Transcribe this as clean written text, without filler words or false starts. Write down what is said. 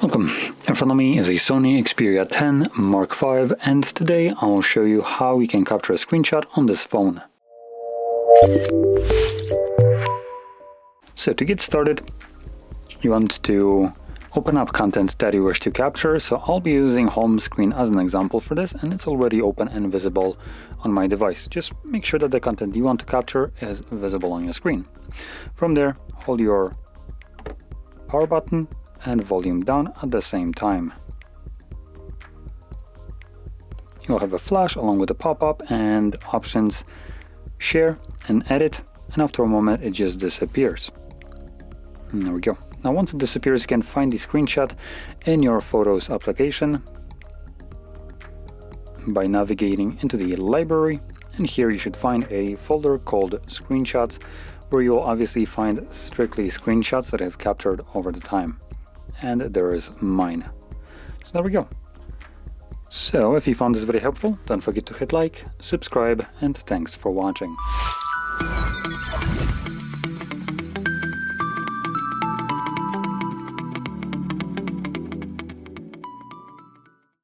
Welcome. In front of me is a SONY Xperia 10 Mark V, and today I will show you how we can capture a screenshot on this phone. So to get started, you want to open up content that you wish to capture. So I'll be using home screen as an example for this, and it's already open and visible on my device. Just make sure that the content you want to capture is visible on your screen. From there, hold your power button and volume down at the same time. You'll have a flash along with a pop-up and options, share and edit, and after a moment it just disappears. And there we go. Now once it disappears, you can find the screenshot in your Photos application by navigating into the library, and here you should find a folder called Screenshots, where you'll obviously find strictly screenshots that I've captured over the time. And there is mine. So there we go. So if you found this very helpful, don't forget to hit like, subscribe, and thanks for watching.